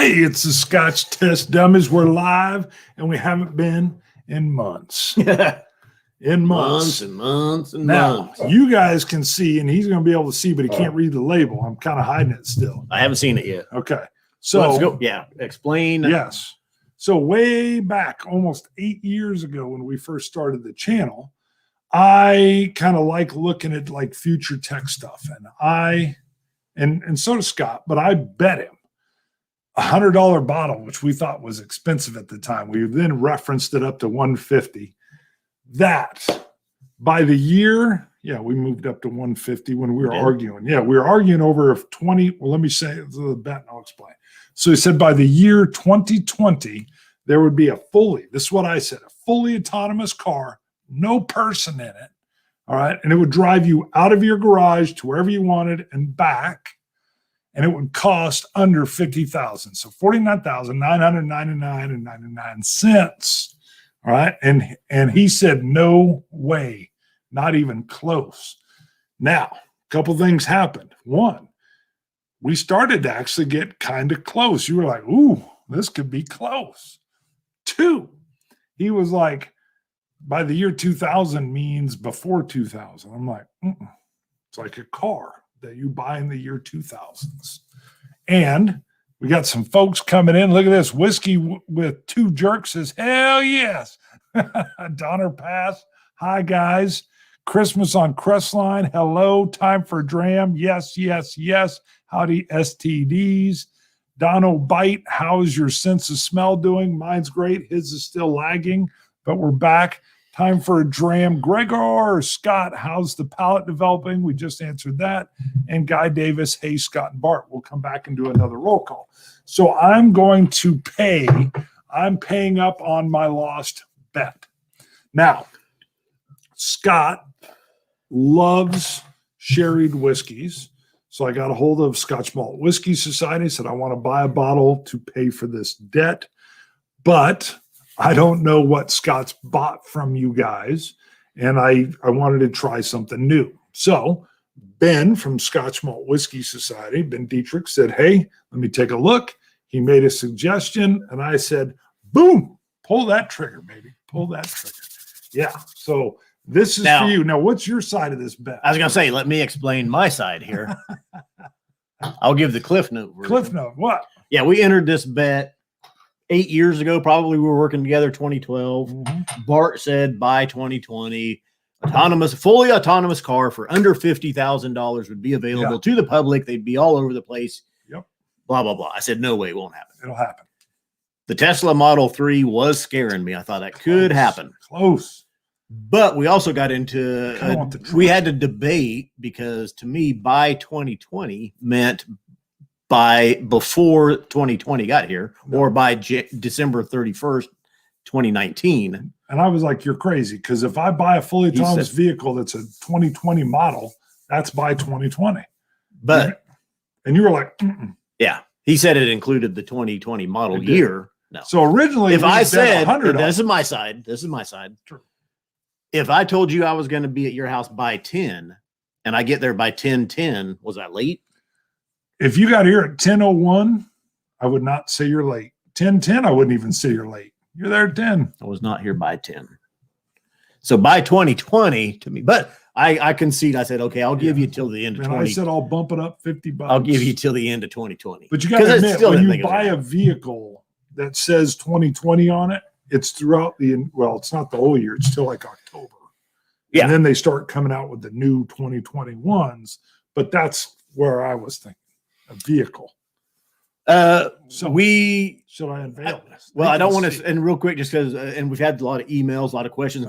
Hey, it's the Scotch Test Dummies. We're live, and we haven't been in months. In months. Months. Now, you guys can see, and he's going to be able to see, but he can't read the label. I'm kind of hiding it still. I haven't seen it yet. Okay. So, let's go. Yeah. Explain. Yes. So, way back, almost 8 years ago, when we first started the channel, I kind of like looking at like future tech stuff. And so does Scott, but I bet him $100 bottle, which we thought was expensive at the time. We then referenced it up to $150. That by the year, we moved up to $150 when we were arguing. Yeah, we were arguing over if 20. Well, let me say the bet and I'll explain. So he said by the year 2020, there would be this is what I said, a fully autonomous car, no person in it. All right. And it would drive you out of your garage to wherever you wanted and back. And it would cost under $50,000. So $49,999.99. All right. And he said, no way, not even close. Now, a couple things happened. One, we started to actually get kind of close. You were like, ooh, this could be close. Two, he was like, by the year 2000 means before 2000. I'm like, it's like a car that you buy in the year 2000s. And we got some folks coming in. Look at this. Whiskey with two jerks says, hell yes. Donner Pass. Hi, guys. Christmas on Crestline. Hello. Time for dram. Yes, yes, yes. Howdy, STDs. Dono Bite. How's your sense of smell doing? Mine's great. His is still lagging, but we're back. Time for a dram. Gregor, Scott, how's the palate developing? We just answered that. And Guy Davis, hey, Scott and Bart. We'll come back and do another roll call. So I'm going to I'm paying up on my lost bet. Now, Scott loves sherried whiskeys. So I got a hold of Scotch Malt Whiskey Society, said I want to buy a bottle to pay for this debt. But I don't know what Scott's bought from you guys, and I wanted to try something new. So Ben from Scotch Malt Whiskey Society, Ben Dietrich, said, hey, let me take a look. He made a suggestion, and I said, boom, pull that trigger, baby. Pull that trigger. Yeah, so this is for you. Now, what's your side of this bet? I was going to say, let me explain my side here. I'll give the Cliff Note version. Cliff Note, what? Yeah, we entered this bet 8 years ago, probably we were working together 2012. Bart said by 2020, fully autonomous car for under $50,000 would be available to the public. They'd be all over the place. Yep. Blah, blah, blah. I said, no way, it won't happen. It'll happen. The Tesla Model 3 was scaring me. I thought that could happen. Close. But we also got into, we had to debate because to me, by 2020 meant before 2020 got here, or by December 31st, 2019. And I was like, you're crazy. Because if I buy a fully autonomous vehicle that's a 2020 model, that's by 2020. And you were like, yeah. He said it included the 2020 model year. No. So originally, if I said, this is my side. True. If I told you I was going to be at your house by 10 and I get there by 10:10, was I late? If you got here at 10:01, I would not say you're late. 10:10, I wouldn't even say you're late. You're there at 10. I was not here by 10. So by 2020 to me, but I concede. I said, okay, I'll give you till the end of 2020. I said, I'll bump it up $50. I'll give you till the end of 2020. But you got to admit, when you buy a vehicle that says 2020 on it, it's throughout it's not the whole year. It's still like October. Yeah. And then they start coming out with the new 2021s. But that's where I was thinking. A vehicle. So should I unveil this? Well, I don't want to, and real quick, just because, and we've had a lot of emails, a lot of questions,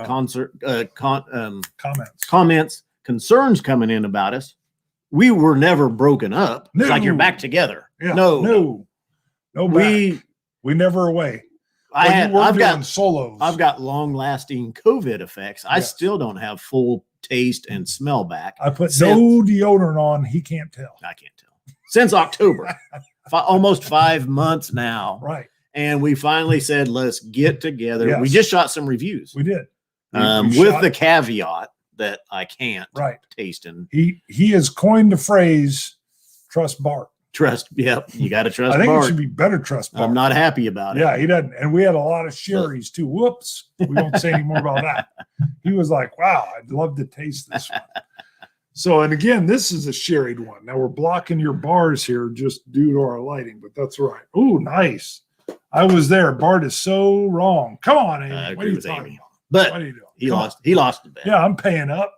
comments, concerns coming in about us. We were never broken up. No. It's like you're back together. Yeah. No, we never away. I've got solos. I've got long-lasting COVID effects. I still don't have full taste and smell back. I put no deodorant on. He can't tell. I can't tell. Since October, almost 5 months now. Right. And we finally said, let's get together. Yes. We just shot some reviews. We did. With the caveat that I can't taste. And he has coined the phrase, trust Bart. Trust. Yep. You got to trust I think Bart. it should be better trust Bart. I'm not happy about it. Yeah, he doesn't. And we had a lot of sherries too. Whoops. We won't say any more about that. He was like, wow, I'd love to taste this one. So, and again, this is a sherried one. Now we're blocking your bars here just due to our lighting, but that's all right. Oh, nice. I was there. Bart is so wrong. Come on, Amy. I What are agree you with talking Amy. about? But What are you doing? he Come lost. on. He lost the bet. Yeah, I'm paying up.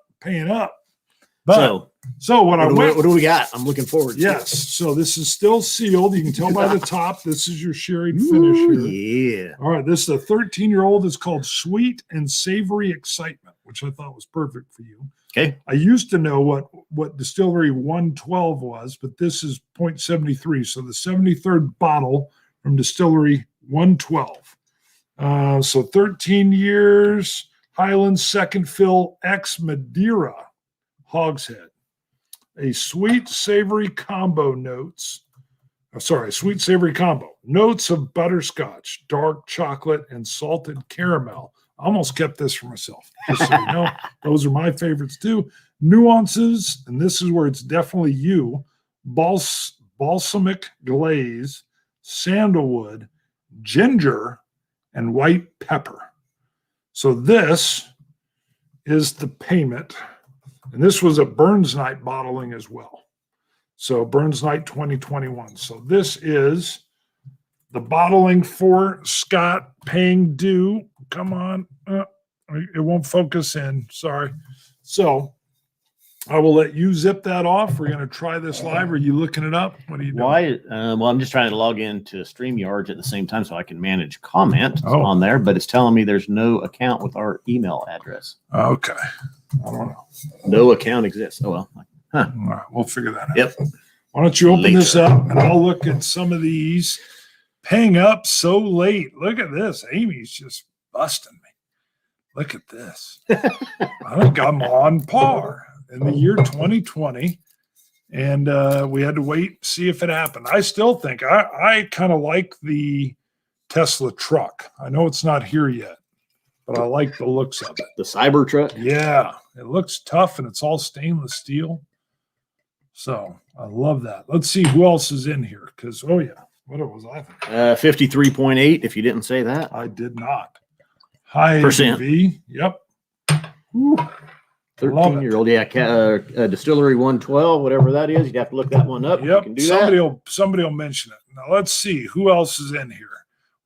But so what do we got? I'm looking forward to yes. So this is still sealed. You can tell by the top. This is your sherried finish here. Yeah. All right. This is a 13-year-old. It's called Sweet and Savory Excitement, which I thought was perfect for you. Okay. I used to know what Distillery 112 was, but this is 0.73. So the 73rd bottle from Distillery 112. So 13 years, Highland Second Fill Ex Madeira Hogshead. A sweet savory combo sweet savory combo. Notes of butterscotch, dark chocolate, and salted caramel. I almost kept this for myself. Just so you know, those are my favorites too. Nuances, and this is where it's definitely you. Balsamic glaze, sandalwood, ginger, and white pepper. So this is the payment. And this was a Burns Night bottling as well. So Burns Night 2021. So this is the bottling for Scott paying due. Come on. It won't focus in. Sorry. So I will let you zip that off. We're going to try this live. Are you looking it up? What are you doing? Why? Well, I'm just trying to log into StreamYard at the same time so I can manage comment on there, but it's telling me there's no account with our email address. Okay. I don't know. No account exists. Oh, well. Huh. All right. We'll figure that out. Yep. Why don't you open Later. this up and I'll look at some of these. Paying up so late. Look at this. Amy's just busting me. Look at this. I think I'm on par in the year 2020. And we had to wait, see if it happened. I still think I kind of like the Tesla truck. I know it's not here yet, but I like the looks of it. The Cybertruck. Yeah, it looks tough and it's all stainless steel. So I love that. Let's see who else is in here. Because, oh, yeah. What was I thinking? 53.8, if you didn't say that. I did not. High Percent. ABV. Yep. 13-year-old. Yeah. Distillery 112, whatever that is. You'd have to look that one up. Yep. You can do somebody will mention it. Now let's see who else is in here.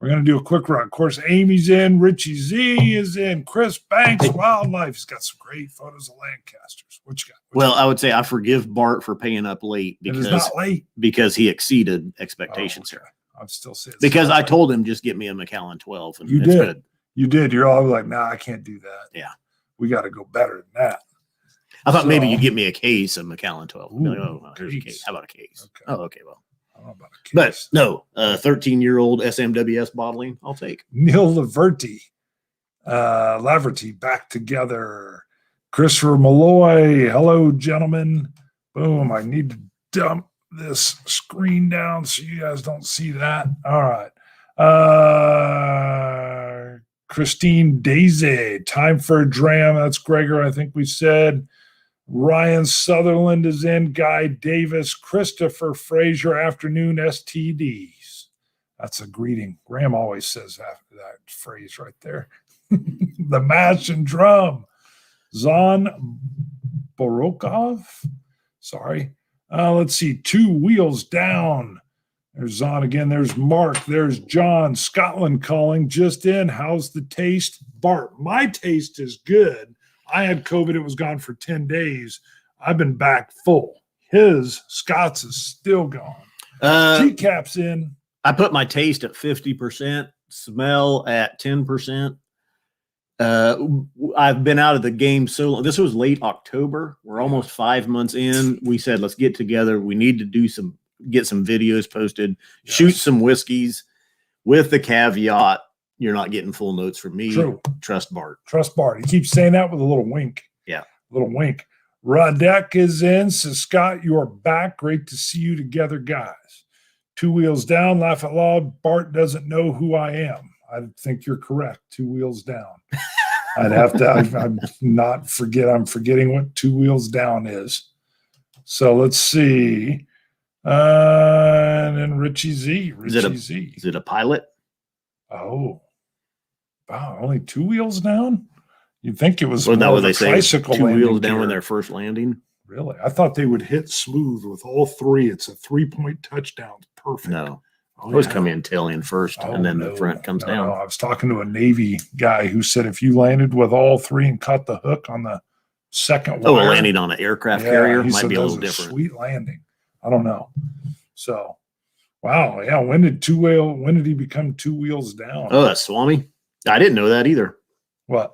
We're going to do a quick run. Of course, Amy's in. Richie Z is in. Chris Banks, Wildlife. He's got some great photos of Lancasters. What you got? Well, I would say I forgive Bart for paying up late because he exceeded expectations here. I'm still saying because I told him just get me a Macallan 12. And you it's did. Good. You did. You're all like, nah, I can't do that. Yeah. We got to go better than that. I thought maybe you'd get me a case of Macallan 12. Ooh, like, oh, here's a case. How about a case? Okay. Oh, okay. Well, I don't know about a case. But no, 13-year-old SMWS bottling, I'll take. Neil Laverty back together. Christopher Malloy, hello, gentlemen. Boom, I need to dump this screen down so you guys don't see that. All right. Christine Daisy, time for a dram. That's Gregor, I think we said. Ryan Sutherland is in. Guy Davis, Christopher Fraser, afternoon STDs. That's a greeting. Graham always says that phrase right there. The Mash and Drum. Zon Borokov. Sorry. Let's see. Two Wheels Down. There's Zon again. There's Mark. There's John. Scotland calling. Just in. How's the taste? Bart, my taste is good. I had COVID. It was gone for 10 days. I've been back full. Scott's is still gone. G-Cap's in. I put my taste at 50%, smell at 10%. I've been out of the game so long. This was late October. We're almost 5 months in. We said, let's get together. We need to get some videos posted, shoot some whiskeys with the caveat. You're not getting full notes from me. True. Trust Bart. Trust Bart. He keeps saying that with a little wink. Yeah. A little wink. Radek is in. Says, Scott, you are back. Great to see you together, guys. Two Wheels Down. Laugh out loud. Bart doesn't know who I am. I think you're correct. Two Wheels Down. I'd have to, I'm forgetting what Two Wheels Down is. So let's see. And then Richie Z. Richie Z. Is it a Pilot? Oh, wow! Only 2 wheels down. You'd think it was Wasn't that more what of a they say? tricycle 2 landing wheels down gear. when their first landing. Really? I thought they would hit smooth with all 3. It's a 3-point touchdown. Perfect. No, Oh, always yeah. come in tail end first, Oh, and then no. the front comes down. No, I was talking to a Navy guy who said if you landed with all 3 and caught the hook on the second Oh, wire, landing on an aircraft yeah, carrier he might said be a that little was different. Sweet landing. I don't know. So, wow, yeah. When did he become 2 wheels down? Oh, that's Swami. I didn't know that either. What?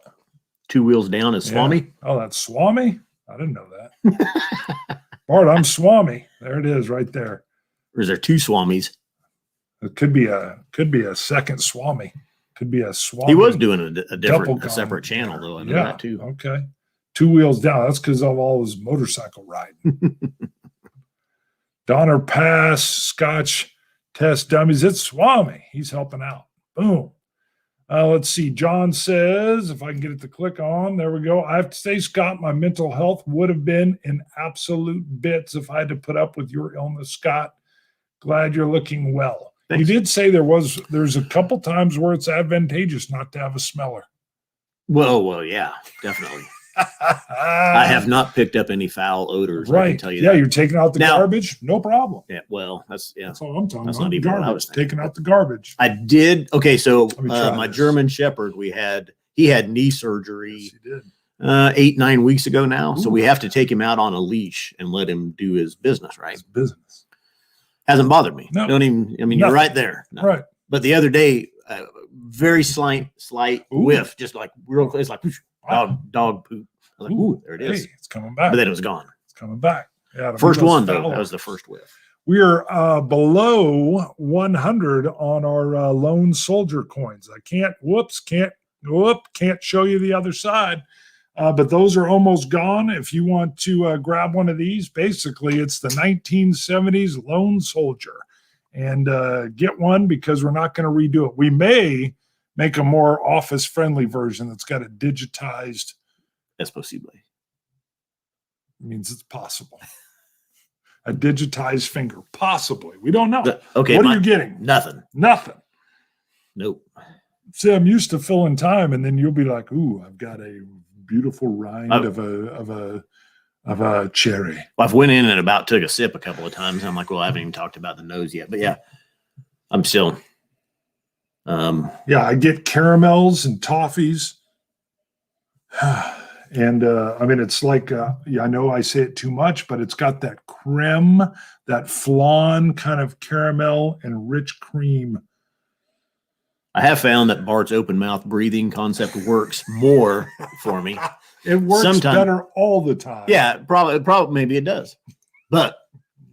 2 wheels down is Swami. Yeah. Oh, that's Swami? I didn't know that. Bart, I'm Swami. There it is, right there. Or is there 2 Swamis? It could be a second Swami. Could be a Swami. He was doing a different, Double a separate gun channel there. though. I know that too. Okay. 2 wheels down. That's because of all his motorcycle riding. Donner Pass, Scotch, Test Dummies. It's Swami. He's helping out. Boom. Let's see. John says, if I can get it to click on, there we go. I have to say, Scott, my mental health would have been in absolute bits if I had to put up with your illness, Scott. Glad you're looking well. Thanks. He did say there's a couple times where it's advantageous not to have a smeller. Well, yeah, definitely. I have not picked up any foul odors. Right. I can tell you yeah, that. you're taking out the Now- garbage. No problem. Yeah, well, that's That's all I'm talking That's about. not even what I Garbage. was thinking. Taking out the garbage. I did. Okay, so Let me try my this. German Shepherd, he had knee surgery Yes, he did. 8-9 weeks ago now. So Ooh. we have to take him out on a leash and let him do his business, right? It's business. Hasn't bothered me. No. Don't even, I mean, Nothing. you're right there. No. Right. But the other day, very slight Ooh. whiff, just like real close, like Wow. dog poop. I was like, ooh, there it is. Hey, it's coming back. But then it was gone. It's coming back. Yeah. the First Windows one, though. foul. That was the first whiff. We're below 100 on our lone soldier coins. I can't show you the other side, but those are almost gone. If you want to grab one of these, basically it's the 1970s lone soldier, and get one because we're not going to redo it. We may make a more office friendly version that's got a digitized. Es posible. Means it's possible. A digitized finger, possibly. We don't know. Okay. What are you getting? Nothing. Nothing. Nope. See, I'm used to filling time, and then you'll be like, "Ooh, I've got a beautiful rind Oh. of a cherry." I've went in and about took a sip a couple of times. And I'm like, well, I haven't even talked about the nose yet. But yeah, I'm still. Yeah, I get caramels and toffees, and I mean, it's like yeah, I know I say it too much, but it's got that creme, that flan kind of caramel and rich cream. I have found that Bart's open mouth breathing concept works more for me. It works Sometimes- better all the time. Yeah, probably, maybe it does. But,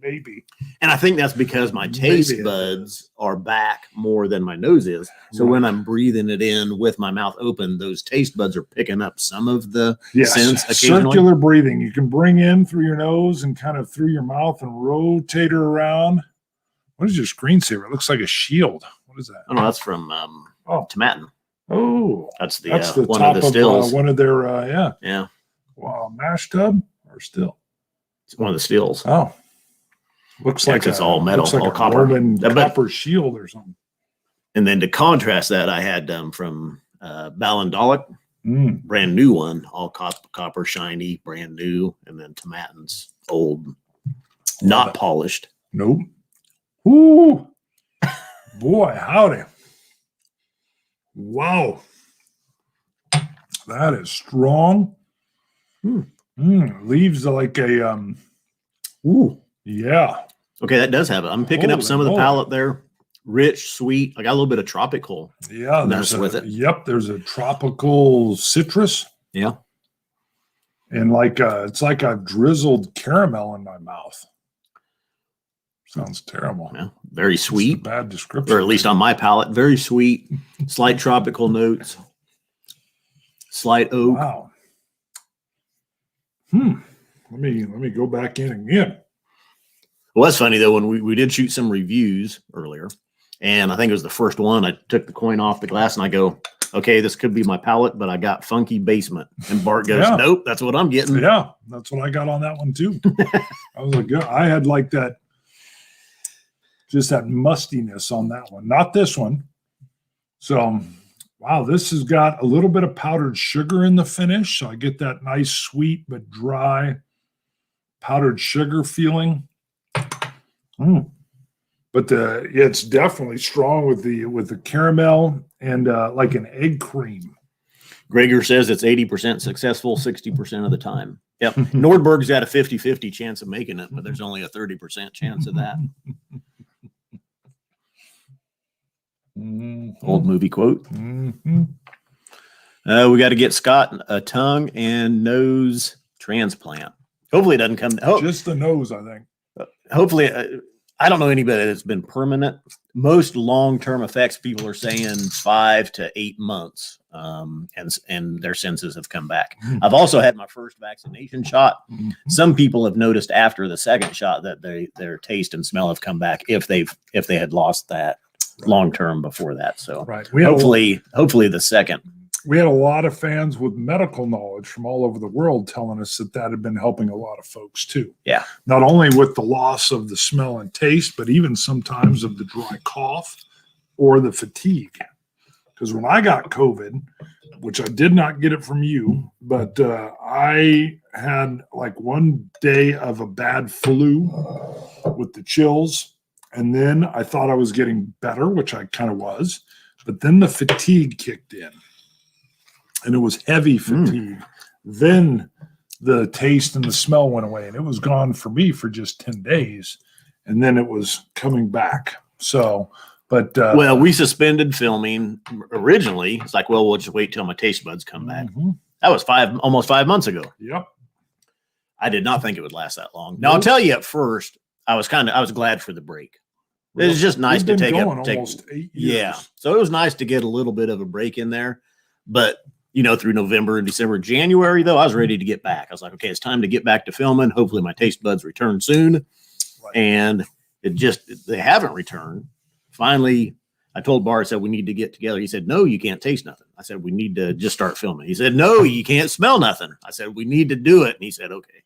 maybe. and I think that's because my taste Maybe it buds are back more than my nose is. So when I'm breathing it in with my mouth open, those taste buds are picking up some of the Yes, scents occasionally. circular breathing. You can bring in through your nose and kind of through your mouth and rotate her around. What is your screensaver? It looks like a shield. What is that? Oh, no, that's from Tomatin. Oh, That's the one top of the stills. one of their Yeah, wow, mash tub or still. it's one of the stills. Oh, looks Yeah, like 'cause it's all metal, looks like all a copper. Roman But- copper shield or something. And then to contrast that, I had from Ballandolic, Mm. brand new one, all copper, shiny, brand new, and then Tomatin's old, not polished. Nope. Ooh, boy, howdy! Wow, that is strong. Leaves like a Ooh. yeah. Okay, that does have it. I'm picking up Holy some of the moly. palate there. Rich, sweet. I got a little bit of tropical. Yeah, Mess there's with it. Yep, there's a tropical citrus Yeah. and like it's like I've drizzled caramel in my mouth. Sounds terrible. Yeah. Very It's a sweet, bad description. or at least on my palate, very sweet, slight tropical notes, slight oak. Wow. Let me go back in again. Well, that's funny though. When we did shoot some reviews earlier, and I think it was the first one, I took the coin off the glass and I go, okay, this could be my palate, but I got funky basement. And Bart goes, Yeah. nope, that's what I'm getting. Yeah, that's what I got on that one too. I was like, yeah, I had like that. just that mustiness on that one. Not this one. So, wow, this has got a little bit of powdered sugar in the finish. So I get that nice sweet but dry powdered sugar feeling. But it's definitely strong with the caramel and like an egg cream. Gregor says it's 80% successful 60% of the time. Yep. Nordberg's got a 50-50 chance of making it, but there's only a 30% chance of that. Old movie quote. We got to get Scott a tongue and nose transplant. Hopefully it doesn't come. Just the nose, I think. Hopefully, I don't know anybody that's been permanent. Most long-term effects, people are saying 5 to 8 months, and their senses have come back. I've also had my first vaccination shot. Some people have noticed after the second shot that their taste and smell have come back if they had lost that long-term before that. So hopefully the second. We had a lot of fans with medical knowledge from all over the world telling us that had been helping a lot of folks too. Yeah. Not only with the loss of the smell and taste, but even sometimes of the dry cough or the fatigue. Because when I got COVID, which I did not get it from you, but I had like one day of a bad flu with the chills. And then I thought I was getting better, which I kind of was. But then the fatigue kicked in. And it was heavy fatigue. Then the taste and the smell went away, and it was gone for me for just 10 days. And then it was coming back. So, but well, we suspended filming originally. It's like, well, we'll just wait till my taste buds come back. That was almost 5 months ago. Yep. I did not think it would last that long. Now, I'll tell you at first, I was glad for the break. It was just nice to take almost 8 years. Yeah. So it was nice to get a little bit of a break in there. But through November and December, January, though, I was ready to get back. I was like, okay, it's time to get back to filming. Hopefully my taste buds return soon. And they haven't returned. Finally, I told Bart, I said, we need to get together. He said, no, you can't taste nothing. I said, we need to just start filming. He said, no, you can't smell nothing. I said, we need to do it. And he said, okay.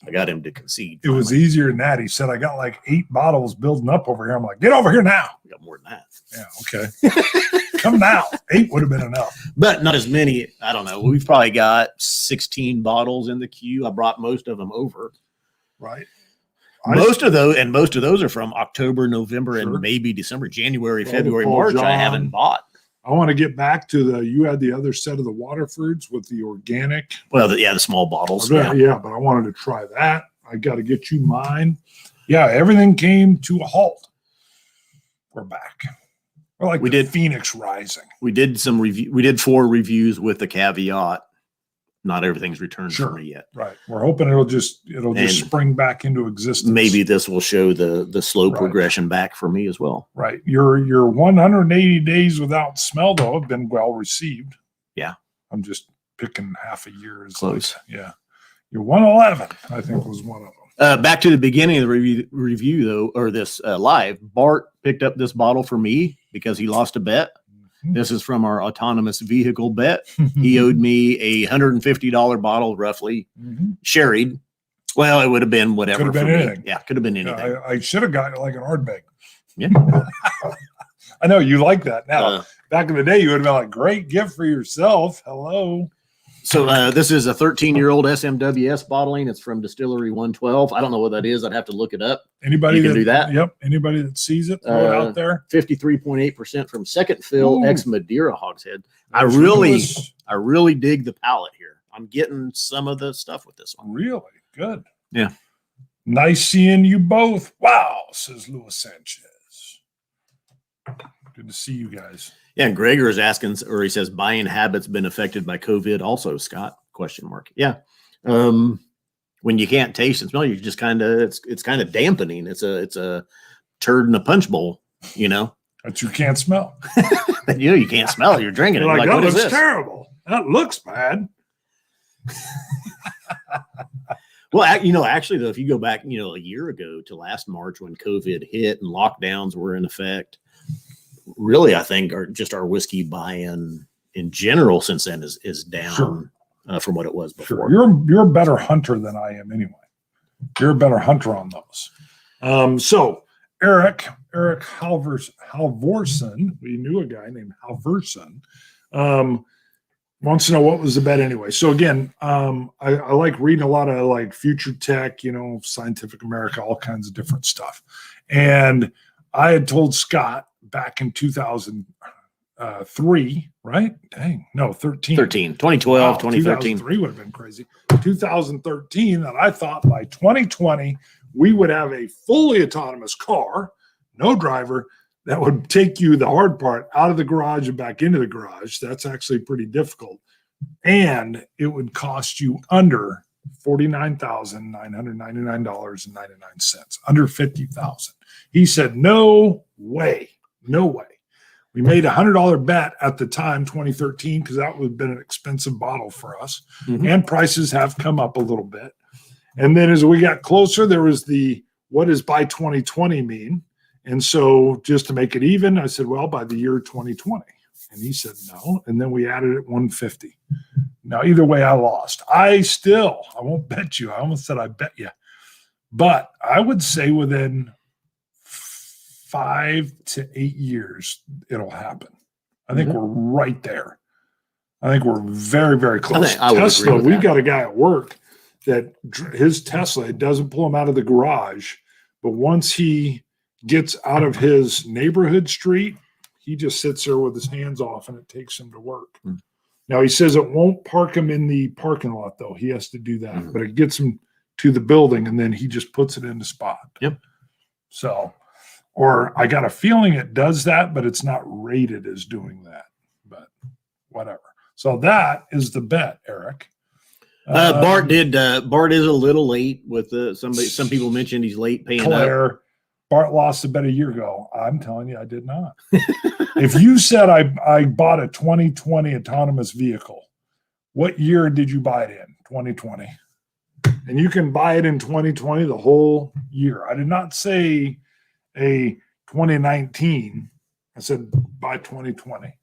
I got him to concede. It was easier than that. He said, I got like 8 bottles building up over here. I'm like, get over here now. I got more than that. Yeah, okay. Come now. 8 would have been enough. But not as many. I don't know. We've probably got 16 bottles in the queue. I brought most of them over. Right. Most of those are from October, November, and maybe December, January, February, March. I haven't bought. I want to get back to you had the other set of the Waterfords with the organic. Well, the small bottles. Yeah, but I wanted to try that. I got to get you mine. Yeah, everything came to a halt. We're back. We're like we did Phoenix Rising. We did 4 reviews with the caveat. Not everything's returned for me yet. Right. We're hoping it'll just spring back into existence. Maybe this will show the slow progression back for me as well. Right. Your 180 days without smell though have been well received. Yeah. I'm just picking half a year. Close. Yeah. Your 111, I think, was one of them. Back to the beginning of the review though, or this live, Bart picked up this bottle for me because he lost a bet. This is from our autonomous vehicle bet. He owed me a $150 bottle, roughly, sherried. Well, it would have been whatever. Could have been anything. Yeah, could have been anything. Yeah, I should have gotten like an Ardbeg. Yeah. I know you like that. Now, back in the day, you would have been like, great gift for yourself. Hello. So this is a 13-year-old SMWS bottling. It's from Distillery 112. I don't know what that is. I'd have to look it up. Anybody can do that? Yep. Anybody that sees it, throw it out there. 53.8% from Second Fill ex Madeira Hogshead. I really dig the palate here. I'm getting some of the stuff with this one. Really good. Yeah. Nice seeing you both. Wow, says Luis Sanchez. Good to see you guys. Yeah, and Gregor is asking, or he says, buying habits been affected by COVID also, Scott? Question mark. Yeah. When you can't taste and smell, you just kind of, it's kind of dampening. It's a turd in a punch bowl, But you can't smell. You can't smell it. You're drinking it. You're like, what looks is this? terrible. That looks bad. Well, actually, though, if you go back, a year ago to last March when COVID hit and lockdowns were in effect, really, I think our whiskey buy-in in general since then is down from what it was before. Sure. You're a better hunter than I am anyway. You're a better hunter on those. So Eric Halvorson, we knew a guy named Halvorson, wants to know what was the bet anyway. So again, I like reading a lot of like Future Tech, Scientific America, all kinds of different stuff. And I had told Scott back in 2003, right? Dang, no, 13. 2012, Wow, 2013. 2003 would have been crazy. 2013, that I thought by 2020, we would have a fully autonomous car, no driver, that would take you, the hard part, out of the garage and back into the garage. That's actually pretty difficult. And it would cost you under $49,999.99, under $50,000. He said, no way, no way. We made $100 bet at the time, 2013, because that would have been an expensive bottle for us. Mhm. And prices have come up a little bit. And then as we got closer, there was what does by 2020 mean? And so just to make it even, I said, well, by the year 2020. And he said, no. And then we added it 150. Now, either way, I lost. I won't bet you. I almost said I bet you. But I would say within 5 to 8 years, it'll happen. I think we're right there. I think we're very, very close. I would Tesla, agree with we've that. got a guy at work that his Tesla, it doesn't pull him out of the garage. But once he gets out of his neighborhood street, he just sits there with his hands off and it takes him to work. Mm. Now, he says it won't park him in the parking lot, though. He has to do that. Mm. But it gets him to the building and then he just puts it in the spot. Yep. So, or I got a feeling it does that, but it's not rated as doing that. But whatever. So that is the bet, Eric. Bart is a little late with some people mentioned he's late paying up. Claire, Bart lost a bet a year ago. I'm telling you, I did not. If you said I bought a 2020 autonomous vehicle, what year did you buy it in? 2020. And you can buy it in 2020 the whole year. I did not say a 2019. I said by 2020.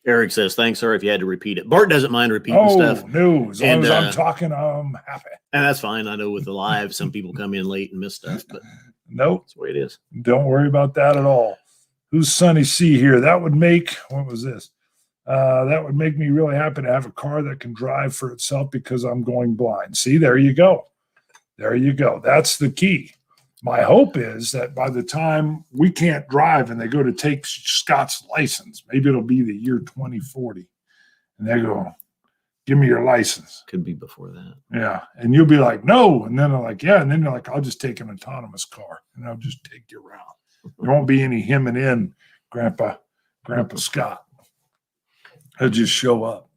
Eric says, thanks, sir, if you had to repeat it. Bart doesn't mind repeating stuff. No. As long as I'm talking, I'm happy. And that's fine. I know with the live, some people come in late and miss stuff, but Nope. that's the way it is. Don't worry about that at all. Who's Sonny C here? That would make, what was this? That would make me really happy to have a car that can drive for itself because I'm going blind. See, there you go. There you go. That's the key. My hope is that by the time we can't drive and they go to take Scott's license, maybe it'll be the year 2040. And they go, give me your license. Could be before that. Yeah. And you'll be like, no. And then they're like, yeah. And then they're like, I'll just take an autonomous car and I'll just take you around. There won't be any him and in Grandpa Scott. He'll just show up.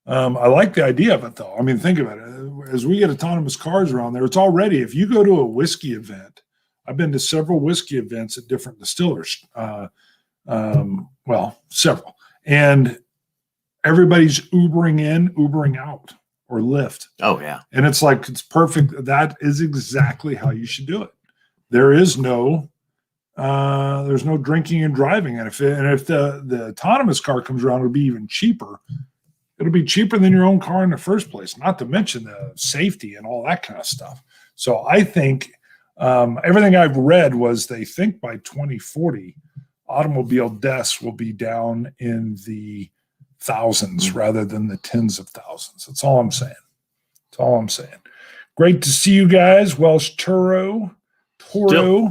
I like the idea of it, though. I mean, think about it. As we get autonomous cars around there, it's already, if you go to a whiskey event, I've been to several whiskey events at different distillers. Several. And everybody's Ubering in, Ubering out, or Lyft. Oh, yeah. And it's like, it's perfect. That is exactly how you should do it. There's no drinking and driving. And if the autonomous car comes around, it'll be even cheaper. It'll be cheaper than your own car in the first place, not to mention the safety and all that kind of stuff. So I think everything I've read was they think by 2040, automobile deaths will be down in the thousands rather than the tens of thousands. That's all I'm saying. That's all I'm saying. Great to see you guys. Welsh Toro.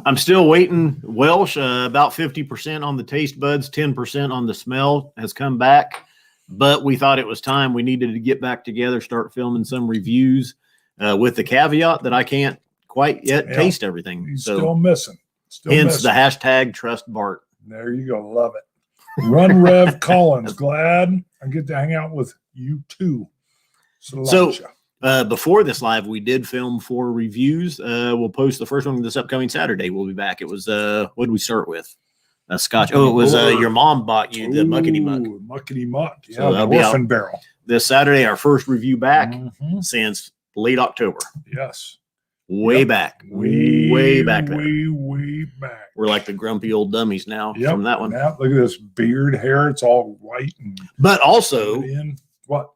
I'm still waiting. Welsh, about 50% on the taste buds, 10% on the smell has come back. But we thought it was time. We needed to get back together, start filming some reviews with the caveat that I can't quite yet taste everything. He's so still missing. Hence the hashtag trust Bart. There you go. Love it. Run Rev Collins. Glad I get to hang out with you too. So before this live, we did film 4 reviews. We'll post the first one this upcoming Saturday. We'll be back. It was, what did we start with? Scotch. Oh, it was your mom bought you the Muckety Muck. Muckety Muck. Yeah, So that'll the be orphan barrel. This Saturday, our first review back since late October. Yes. Way back. Way back there. Way back. We're like the grumpy old dummies now from that one. Yeah, look at this beard hair. It's all white. But also, what?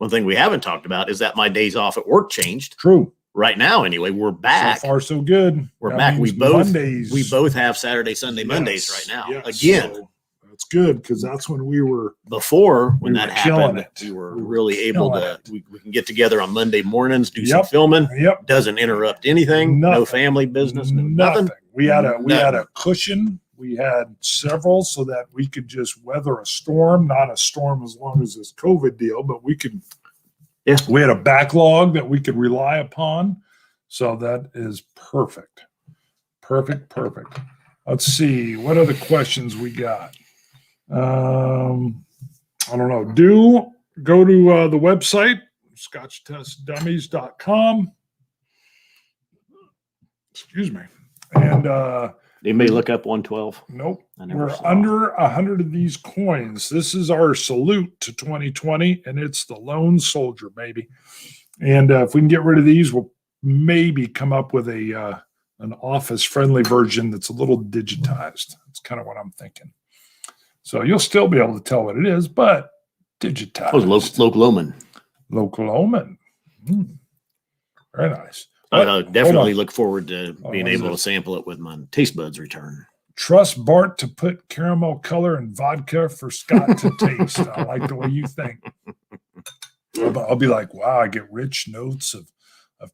one thing we haven't talked about is that my days off at work changed. True. right now, anyway, we're back. So far, so good. We're That back. means Mondays. We both have Saturday, Sunday, Mondays right now. Again. So that's good because that's when we were before when that happened. We were really able to. We can get together on Monday mornings, do some Yep. filming. Yep. Doesn't interrupt anything. Nothing. No family business. No nothing. We had a cushion. We had several so that we could just weather a storm. Not a storm as long as this COVID deal, but we could. Yeah. We had a backlog that we could rely upon. So that is perfect. Perfect. Let's see. What other questions we got? I don't know. Go to the website, scotchtestdummies.com. Excuse me. And anybody look up 112? Nope. We're under 100 of these coins. This is our salute to 2020, and it's the lone soldier, baby. And if we can get rid of these, we'll maybe come up with an office-friendly version that's a little digitized. That's kind of what I'm thinking. So you'll still be able to tell what it is, but digitized. Oh, local omen. Local omen. Very nice. I definitely look forward to being able to sample it with my taste buds return. Trust Bart to put caramel color in vodka for Scott to taste. I like the way you think. I'll be like, wow, I get rich notes of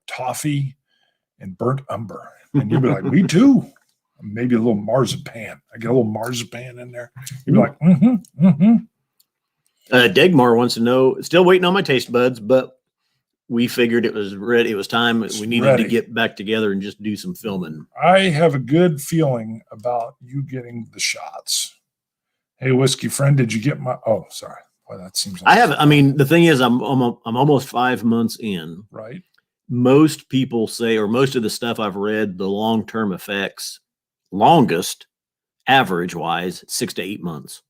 toffee and burnt umber. And you'll be like, me too. Maybe a little marzipan. I get a little marzipan in there. You'd be like, Degmar wants to know, still waiting on my taste buds, but we figured it was ready. It was time. We needed to get back together and just do some filming. I have a good feeling about you getting the shots. Hey, whiskey friend, did you get my? Oh, sorry. Well, that seems. Like I have. I mean, the thing is, I'm almost 5 months in. Right. Most people say, or most of the stuff I've read, the long-term effects, longest, average-wise, 6 to 8 months.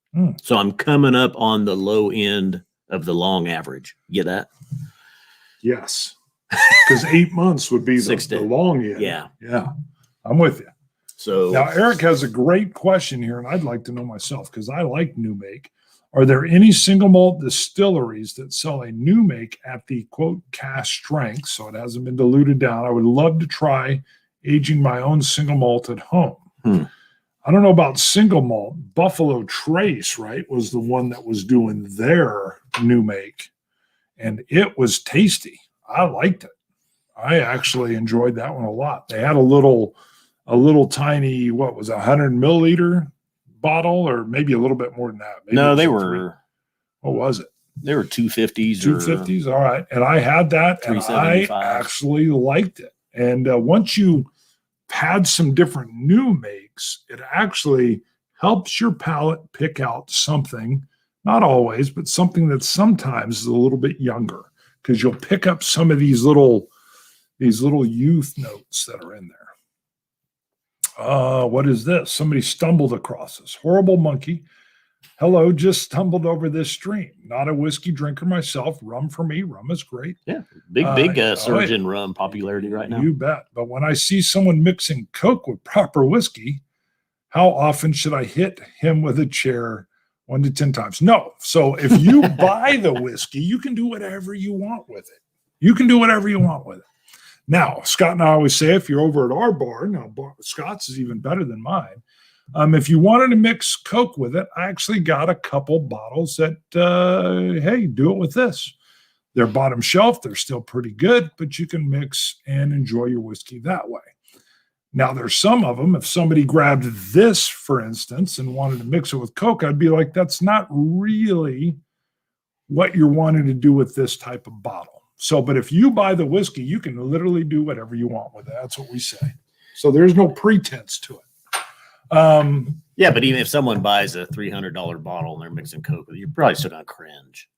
So I'm coming up on the low end of the long average. Get that? Yes. Because 8 months would be the long end. Yeah. Yeah. I'm with you. So now Eric has a great question here, and I'd like to know myself because I like new make. Are there any single malt distilleries that sell a new make at the quote cask strength, so it hasn't been diluted down? I would love to try aging my own single malt at home. I don't know about single malt. Buffalo Trace, right, was the one that was doing their new make, and it was tasty. I liked it. I actually enjoyed that one a lot. They had a little tiny, what was it, 100 milliliter bottle, or maybe a little bit more than that. Maybe no, they were. What was it? They were 250s. 250s. All right, and I had that, and I actually liked it. And once you had some different new makes, it actually helps your palate pick out something, not always, but something that sometimes is a little bit younger, because you'll pick up some of these little youth notes that are in there. What is this? Somebody stumbled across this. Horrible monkey. Hello, just stumbled over this stream. Not a whiskey drinker myself. Rum for me. Rum is great. Yeah, big surge in rum popularity right now. You bet. But when I see someone mixing Coke with proper whiskey, how often should I hit him with a chair 1 to 10 times? No. So if you buy the whiskey, you can do whatever you want with it. You can do whatever you want with it. Now, Scott and I always say, if you're over at our bar, now Scott's is even better than mine. If you wanted to mix Coke with it, I actually got a couple bottles that, hey, do it with this. They're bottom shelf. They're still pretty good, but you can mix and enjoy your whiskey that way. Now, there's some of them. If somebody grabbed this, for instance, and wanted to mix it with Coke, I'd be like, that's not really what you're wanting to do with this type of bottle. So, but if you buy the whiskey, you can literally do whatever you want with it. That's what we say. So there's no pretense to it. Yeah, but even if someone buys a $300 bottle and they're mixing Coke with it, you're probably still gonna cringe.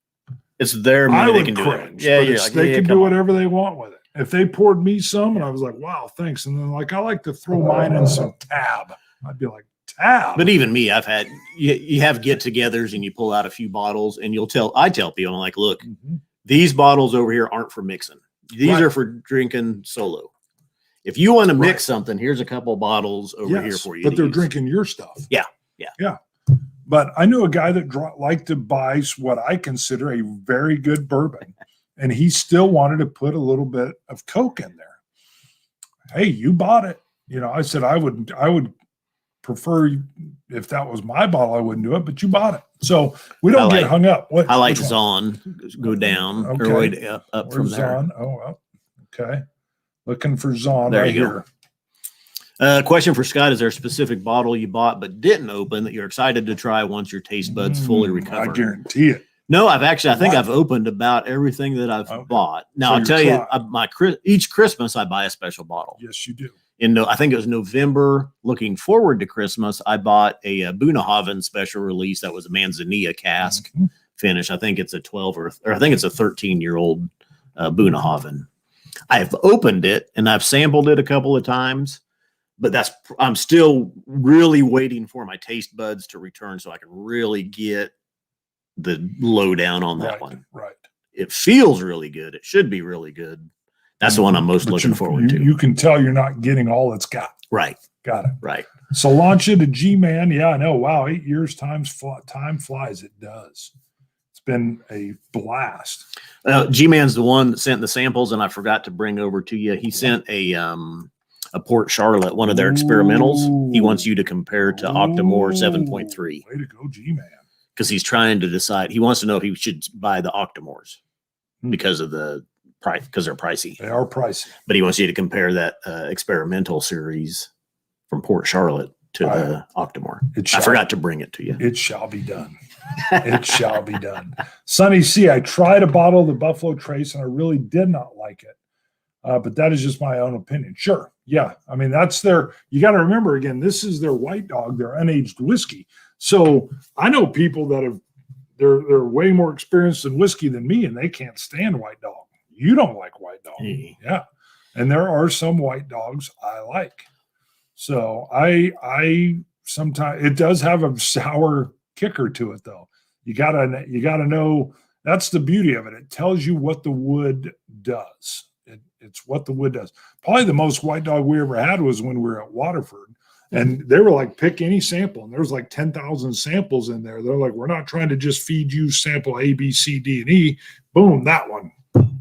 It's their money; they can do it. Yeah, they can do whatever they want with it. If they poured me some, and I was like, "Wow, thanks," and then like I like to throw mine in some Tab, I'd be like, "Tab." But even me, I've had you have get-togethers and you pull out a few bottles, and I tell people, I'm like, "Look, these bottles over here aren't for mixing. These are for drinking solo. If you want to mix something, here's a couple bottles over here for you." But they're drinking your stuff. Yeah. But I knew a guy that liked to buy what I consider a very good bourbon, and he still wanted to put a little bit of Coke in there. hey, you bought it. I said I would prefer if that was my bottle, I wouldn't do it, but you bought it. So we don't get hung up. I like Zahn go down or way up from there. Zahn? Oh, well, okay. Looking for Zahn there right you here. Question for Scott: is there a specific bottle you bought but didn't open that you're excited to try once your taste buds fully recover? I guarantee it. No, I think I've opened about everything that I've bought. Now, I'll tell you, each Christmas I buy a special bottle. Yes, you do. I think it was November, looking forward to Christmas, I bought a Unopened special release that was a Manzanilla cask finish. I think it's a 12 or I think it's a 13-year-old Unopened. I've opened it and I've sampled it a couple of times, but I'm still really waiting for my taste buds to return so I can really get the lowdown on that one. Right. It feels really good. It should be really good. That's the one I'm most looking forward to. You can tell you're not getting all it's got. Right. Got it. Right. So launch it to G-Man. Yeah, I know. Wow, 8 years, time flies. It does. It's been a blast. G-Man's the one that sent the samples, and I forgot to bring over to you. He sent a Port Charlotte, one of their experimentals. He wants you to compare to Octomore 7.3. Way to go, G-Man. Because he's trying to decide. He wants to know if he should buy the Octomores because of the price, because they're pricey. They are pricey. But he wants you to compare that experimental series from Port Charlotte to the Octomore. I forgot to bring it to you. It shall be done. It shall be done. Sunny C, I tried a bottle of the Buffalo Trace and I really did not like it. But that is just my own opinion. Sure. Yeah. I mean, you got to remember again, this is their White Dog, their unaged whiskey. So I know people that they're way more experienced in whiskey than me and they can't stand White Dog. You don't like White Dog. Yeah. And there are some White Dogs I like. So I sometimes, it does have a sour kicker to it though. You gotta know, that's the beauty of it. It tells you what the wood does. It's what the wood does. Probably the most White Dog we ever had was when we were at Waterford. And they were like, pick any sample. And there was like 10,000 samples in there. They're like, we're not trying to just feed you sample A, B, C, D, and E. Boom, that one.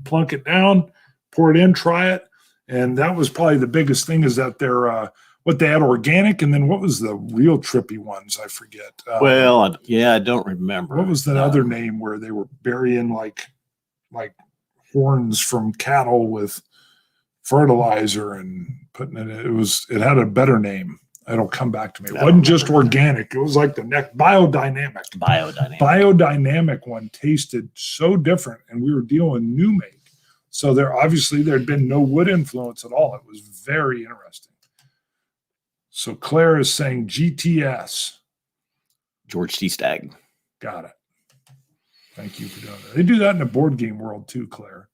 Plunk it down, pour it in, try it. And that was probably the biggest thing is that they're what they had organic. And then what was the real trippy ones? I forget. I don't remember. What was that other name where they were burying like horns from cattle with fertilizer and putting it in? It had a better name. It'll come back to me. It wasn't just organic. It was like the next biodynamic. Biodynamic one tasted so different, and we were dealing new make. So there'd been no wood influence at all. It was very interesting. So Claire is saying GTS. George T. Stagg. Got it. Thank you for doing that. They do that in the board game world too, Claire.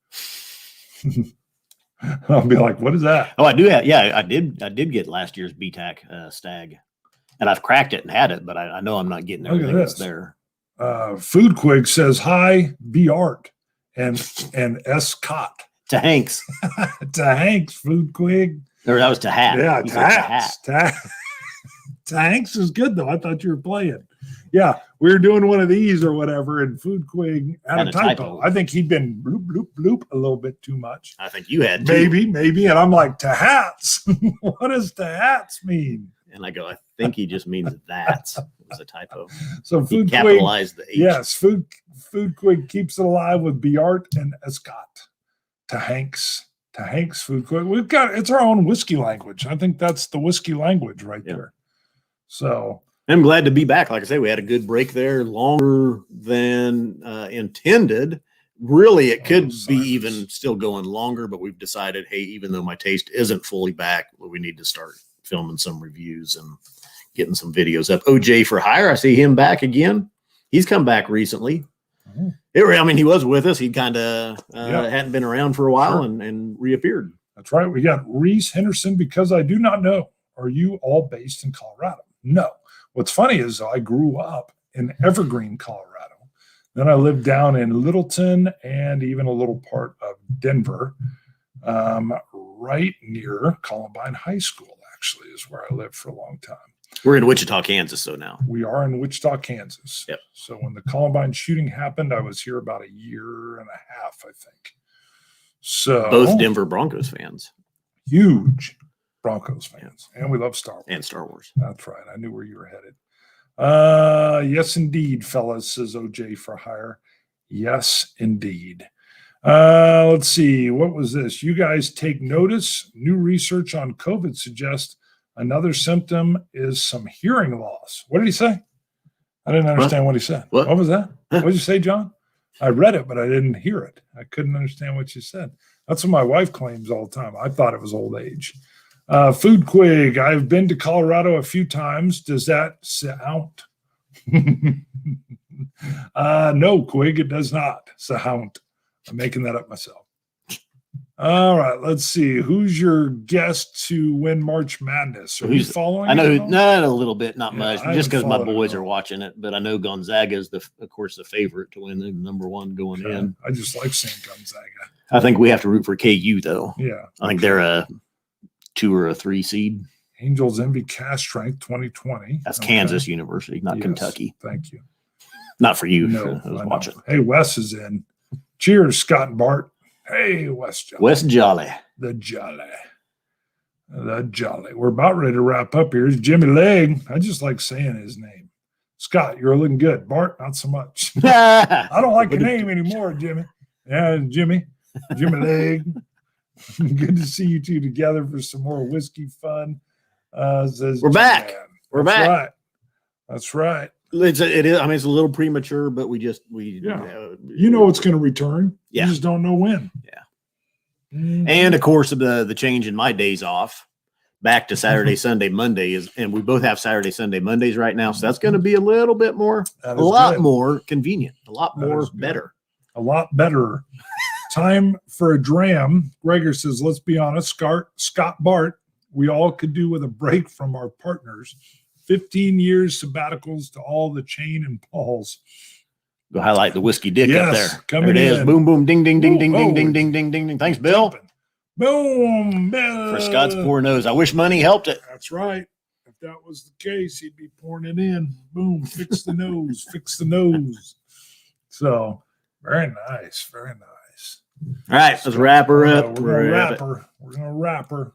I'll be like, what is that? Oh, I do have. Yeah, I did get last year's BTAC Stag, and I've cracked it and had it, but I know I'm not getting everything that's there. Food Quig says hi, B Art and S Cott to Hanks. To Hanks, Food Quig. Or that was to Hat. Yeah, to Hanks is good though. I thought you were playing. Yeah, we were doing one of these or whatever, and Food Quig had a typo. I think he'd been bloop, bloop, bloop a little bit too much. I think you had too. Maybe. And I'm like, to hats. What does to hats mean? And I go, I think he just means that. It was a typo. So Food Quig capitalized the H. Yes, Food Quig keeps it alive with Bart and Scott. To Hanks, Food Quig. It's our own whiskey language. I think that's the whiskey language right there. So I'm glad to be back. Like I say, we had a good break there, longer than intended. Really, it could be even still going longer, but we've decided, hey, even though my taste isn't fully back, we need to start filming some reviews and getting some videos up. OJ for Hire, I see him back again. He's come back recently. He was with us. He kind of hadn't been around for a while and reappeared. That's right. We got Reese Henderson, because I do not know. Are you all based in Colorado? No. What's funny is I grew up in Evergreen, Colorado. Then I lived down in Littleton and even a little part of Denver, right near Columbine High School, actually, is where I lived for a long time. We're in Wichita, Kansas, so now. We are in Wichita, Kansas. Yep. So when the Columbine shooting happened, I was here about a year and a half, I think. So both Denver Broncos fans. Huge. Broncos fans, and we love Star Wars. And Star Wars. That's right. I knew where you were headed. Yes, indeed, fellas, says OJ for hire. Yes, indeed. Let's see. What was this? You guys take notice. New research on COVID suggests another symptom is some hearing loss. What did he say? I didn't understand what he said. What was that? What did you say, John? I read it, but I didn't hear it. I couldn't understand what you said. That's what my wife claims all the time. I thought it was old age. Food Quig. I've been to Colorado a few times. Does that sound? No, Quig, it does not sound. I'm making that up myself. All right, let's see. Who's your guest to win March Madness? Are you following? I know, not a little bit, not much, I just because my haven't boys followed are watching it. But I know Gonzaga is, of course, the favorite to win the number one going in. I just like saying Gonzaga. I think we have to root for KU, though. Yeah. I think they're a 2 or a 3 seed. Angels Envy Cash Strength 2020. That's Kansas University, not Kentucky. Thank you. Not for you. No, I was I watching. Hey, Wes is in. Cheers, Scott and Bart. Hey, Wes Jolly. Wes Jolly. The Jolly. The Jolly. We're about ready to wrap up here. It's Jimmy Leg. I just like saying his name. Scott, you're looking good. Bart, not so much. I don't like your name anymore, Jimmy. Yeah, Jimmy. Jimmy Leg. Good to see you two together for some more whiskey fun. Says We're back. Man. We're That's back. Right. That's right. It is. I mean, it's a little premature, but you know it's going to return. Yeah. You just don't know when. Yeah. Mm-hmm. And of course, the change in my days off back to Saturday, Sunday, Monday and we both have Saturday, Sunday, Mondays right now. So that's going to be a little bit more, a lot more convenient, a lot more better. A lot better. Time for a dram. Gregor says, let's be honest, Scott Bart, we all could do with a break from our partners. 15 years sabbaticals to all the chain and balls. Go highlight the whiskey dick up there. Coming there it is. in. Boom, boom, ding, ding, ding, ding, ding, ding, ding, ding, ding, ding. Thanks, Bill. Jumping. Boom, Bill. For Scott's poor nose. I wish money helped it. That's right. If that was the case, he'd be pouring it in. Boom, fix the nose, fix the nose. So, very nice, very nice. All right, let's wrap her up. We're gonna wrap her.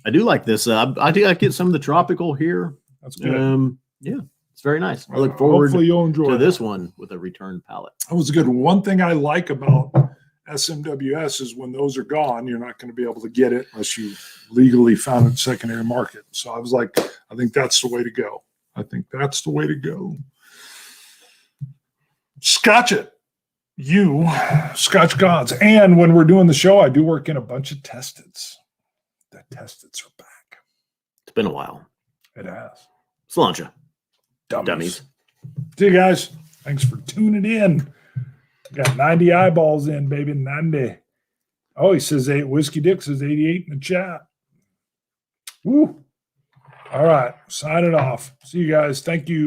I do like this. I do like get some of the tropical here. That's good. Yeah, it's very nice. I look forward Hopefully you'll enjoy to this one with a return palette. That was a good one. One thing I like about SMWS is when those are gone, you're not going to be able to get it unless you legally found it secondary market. So I was like, I think that's the way to go. Scotch it. You, Scotch Gods. And when we're doing the show, I do work in a bunch of testeds. The testeds are back. It's been a while. It has. Cilantro. Dummies. See you guys. Thanks for tuning in. Got 90 eyeballs in, baby. 90. Oh, he says Whiskey Dick says 88 in the chat. Woo. All right. Sign it off. See you guys. Thank you.